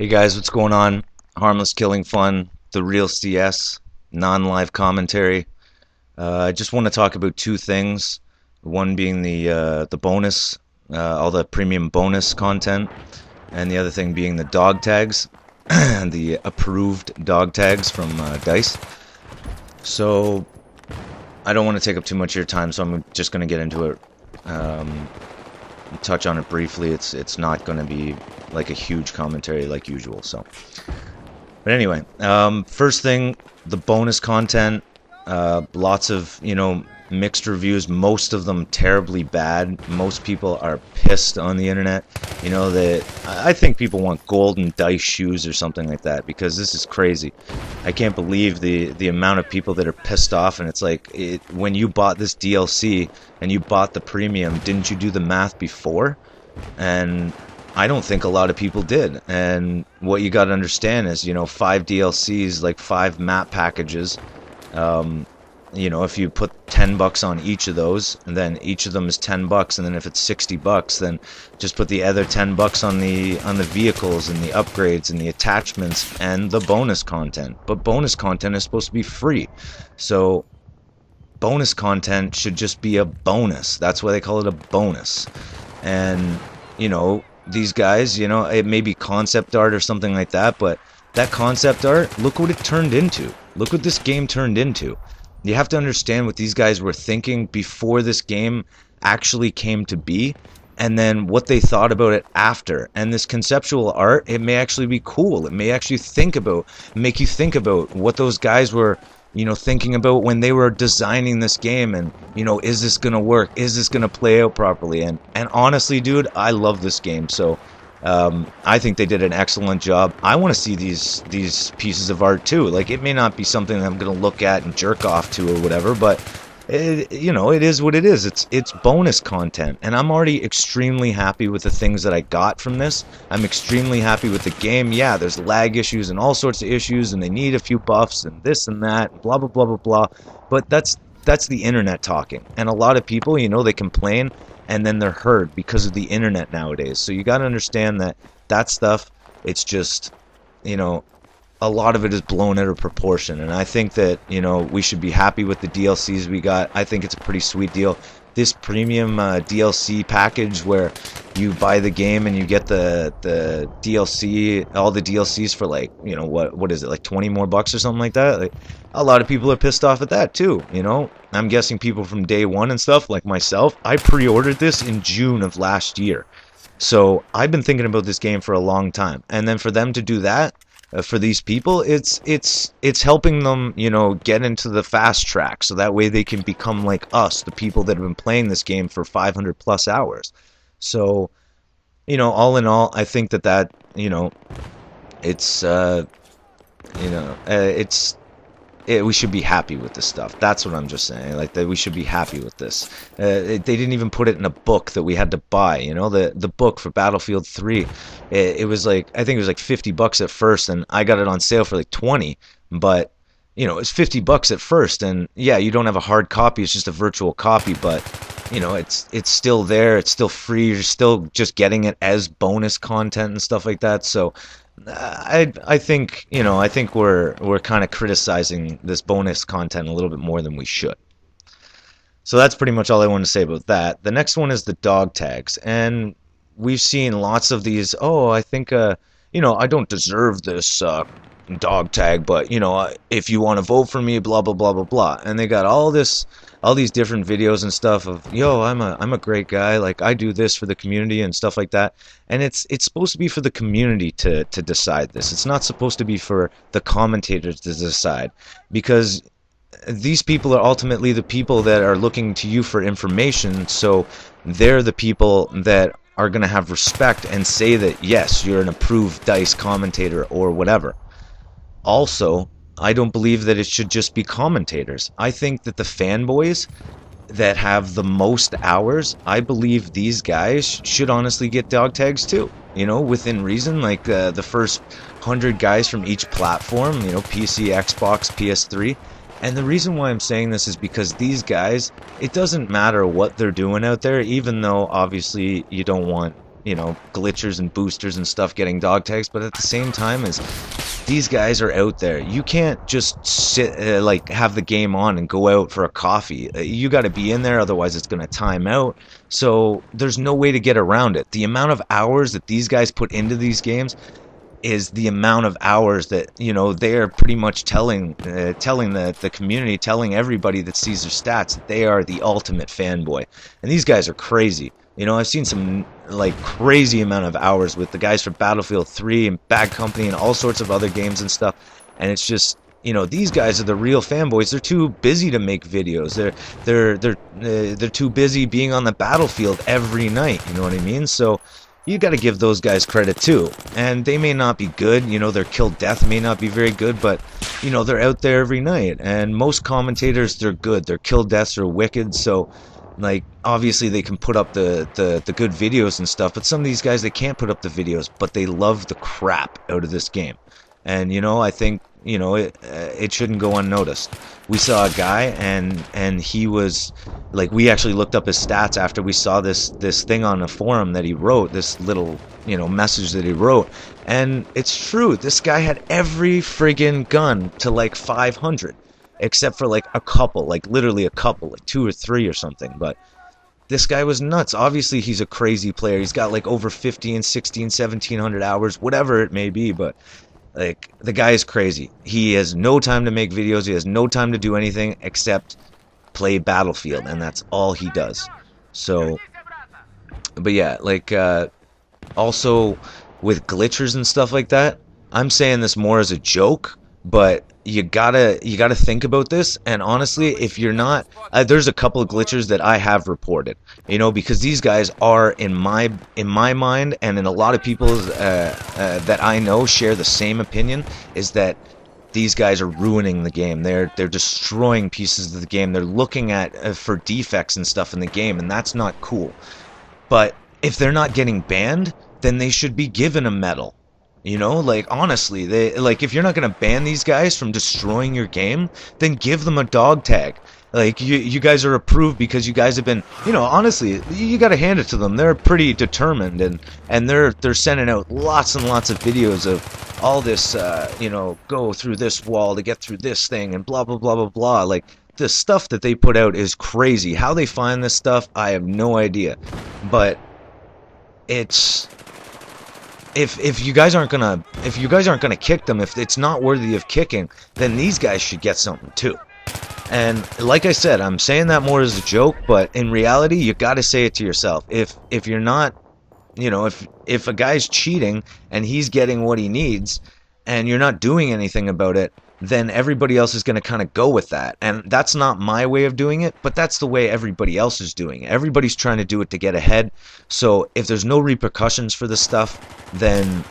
Hey guys, what's going on? Harmless Killing Fun, the real CS, non-live commentary. I just want to talk about two things. One being the bonus, all the premium bonus content, and the other thing being the dog tags, the approved dog tags from Dice. So I don't want to take up too much of your time, so I'm just going to get into it. Touch on it briefly. It's not going to be like a huge commentary like usual. So, but anyway, first thing, the bonus content. Lots of mixed reviews. Most of them terribly bad. Most people are pissed on the internet. That I think people want golden dice shoes or something like that, because this is crazy. I can't believe the amount of people that are pissed off. And it's like, when you bought this DLC and you bought the premium, didn't you do the math before? And I don't think a lot of people did. And what you got to understand is, 5 DLCs, like 5 map packages. If you put $10 on each of those, and then each of them is $10, and then if it's $60, then just put the other $10 on the vehicles and the upgrades and the attachments and the bonus content. But bonus content is supposed to be free, so bonus content should just be a bonus. That's why they call it a bonus. And these guys, it may be concept art or something like that, but that concept art, look what it turned into. Look what this game turned into. You have to understand what these guys were thinking before this game actually came to be, and then what they thought about it after. And this conceptual art, it may actually be cool. It may actually make you think about what those guys were, thinking about when they were designing this game. And, is this gonna work? Is this gonna play out properly? And honestly, dude, I love this game. So I think they did an excellent job. I want to see these pieces of art too. Like, it may not be something that I'm going to look at and jerk off to or whatever, but it is what it is. It's bonus content, and I'm already extremely happy with the things that I got from this. I'm extremely happy with the game. Yeah, there's lag issues and all sorts of issues, and they need a few buffs and this and that, blah blah blah blah blah. But that's the internet talking, and a lot of people, they complain, and then they're heard because of the internet nowadays. So you got to understand that stuff, it's just, a lot of it is blown out of proportion. And I think that, we should be happy with the DLCs we got. I think it's a pretty sweet deal. This premium DLC package where you buy the game and you get the DLC, all the DLCs for like, what is it, like 20 more bucks or something like that? Like, a lot of people are pissed off at that too, I'm guessing people from day one and stuff, like myself. I pre-ordered this in June of last year. So I've been thinking about this game for a long time. And then for them to do that, for these people, it's helping them, get into the fast track, so that way they can become like us, the people that have been playing this game for 500 plus hours. So, all in all, I think that we should be happy with this stuff. That's what I'm just saying. Like, that we should be happy with this. They didn't even put it in a book that we had to buy. The book for Battlefield 3. It was like, I think it was like $50 at first, and I got it on sale for like 20. But it's $50 at first, and yeah, you don't have a hard copy. It's just a virtual copy, but it's still there. It's still free. You're still just getting it as bonus content and stuff like that. So I think we're kind of criticizing this bonus content a little bit more than we should. So that's pretty much all I want to say about that. The next one is the dog tags, and we've seen lots of these. Oh, I think I don't deserve this dog tag, but if you want to vote for me, blah blah blah blah blah. And they got all these different videos and stuff of, I'm a great guy, like I do this for the community and stuff like that. And it's supposed to be for the community to decide this. It's not supposed to be for the commentators to decide, because these people are ultimately the people that are looking to you for information. So they're the people that are going to have respect and say that, yes, you're an approved DICE commentator or whatever. Also, I don't believe that it should just be commentators. I think that the fanboys that have the most hours, I believe these guys should honestly get dog tags too. Within reason, like the first 100 guys from each platform, PC, Xbox, PS3. And the reason why I'm saying this is because these guys, it doesn't matter what they're doing out there, even though obviously you don't want you know, glitchers and boosters and stuff getting dog tags, but at the same time, is these guys are out there. You can't just sit, like, have the game on and go out for a coffee. You got to be in there, otherwise it's going to time out. So there's no way to get around it. The amount of hours that these guys put into these games is the amount of hours that, you know, they are pretty much telling the community, telling everybody that sees their stats that they are the ultimate fanboy. And these guys are crazy. You know, I've seen some, like, crazy amount of hours with the guys from Battlefield 3 and Bad Company and all sorts of other games and stuff. And it's just, you know, these guys are the real fanboys. They're too busy to make videos. They're too busy being on the battlefield every night. You know what I mean? So you got to give those guys credit too. And they may not be good. You know, their kill death may not be very good, but you know, they're out there every night. And most commentators, they're good. Their kill deaths are wicked. So, like, obviously they can put up the good videos and stuff, but some of these guys, they can't put up the videos, but they love the crap out of this game. And, you know, I think, you know, it shouldn't go unnoticed. We saw a guy, and he was, like, we actually looked up his stats after we saw this thing on a forum that he wrote, this little, you know, message that he wrote, and it's true. This guy had every friggin' gun to, like, 500. Except for, like, a couple, like, literally a couple, like 2 or 3 or something. But this guy was nuts. Obviously, he's a crazy player. He's got, like, over 15, 16, 1700 hours, whatever it may be. But, like, the guy is crazy. He has no time to make videos. He has no time to do anything except play Battlefield. And that's all he does. So, but yeah, like, also with glitchers and stuff like that, I'm saying this more as a joke, but you gotta think about this. And honestly, if you're not, there's a couple of glitchers that I have reported, you know, because these guys are, in my mind, and in a lot of people's that I know share the same opinion, is that these guys are ruining the game. They're destroying pieces of the game. They're looking at for defects and stuff in the game, and that's not cool. But if they're not getting banned, then they should be given a medal. You know, like, honestly, if you're not gonna ban these guys from destroying your game, then give them a dog tag. Like, you guys are approved because you guys have been, you know, honestly, you gotta hand it to them. They're pretty determined, and they're sending out lots and lots of videos of all this, you know, go through this wall to get through this thing and blah blah blah blah blah. Like, the stuff that they put out is crazy. How they find this stuff, I have no idea. But it's, if you guys aren't gonna kick them, if it's not worthy of kicking, then these guys should get something too. And like I said, I'm saying that more as a joke, but in reality, you got to say it to yourself. If you're not, you know, if a guy's cheating and he's getting what he needs, and you're not doing anything about it, then everybody else is going to kind of go with that. And that's not my way of doing it, but that's the way everybody else is doing it. Everybody's trying to do it to get ahead. So if there's no repercussions for this stuff, then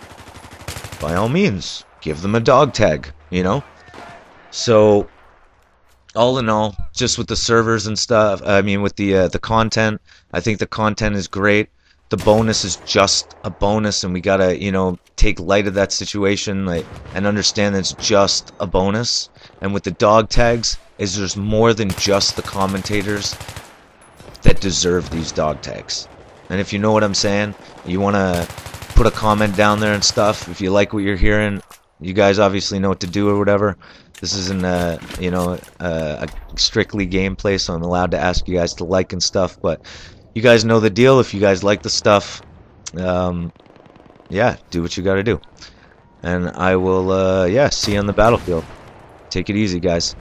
by all means, give them a dog tag, you know? So all in all, just with the servers and stuff, I mean, with the content, I think the content is great. The bonus is just a bonus, and we gotta, you know, take light of that situation, like, and understand that it's just a bonus. And with the dog tags, is there's more than just the commentators that deserve these dog tags. And if you know what I'm saying, you wanna put a comment down there and stuff. If you like what you're hearing, you guys obviously know what to do or whatever. This isn't you know, a strictly gameplay, so I'm allowed to ask you guys to like and stuff, but you guys know the deal. If you guys like the stuff, yeah, do what you gotta do. And I will, yeah, see you on the battlefield. Take it easy, guys.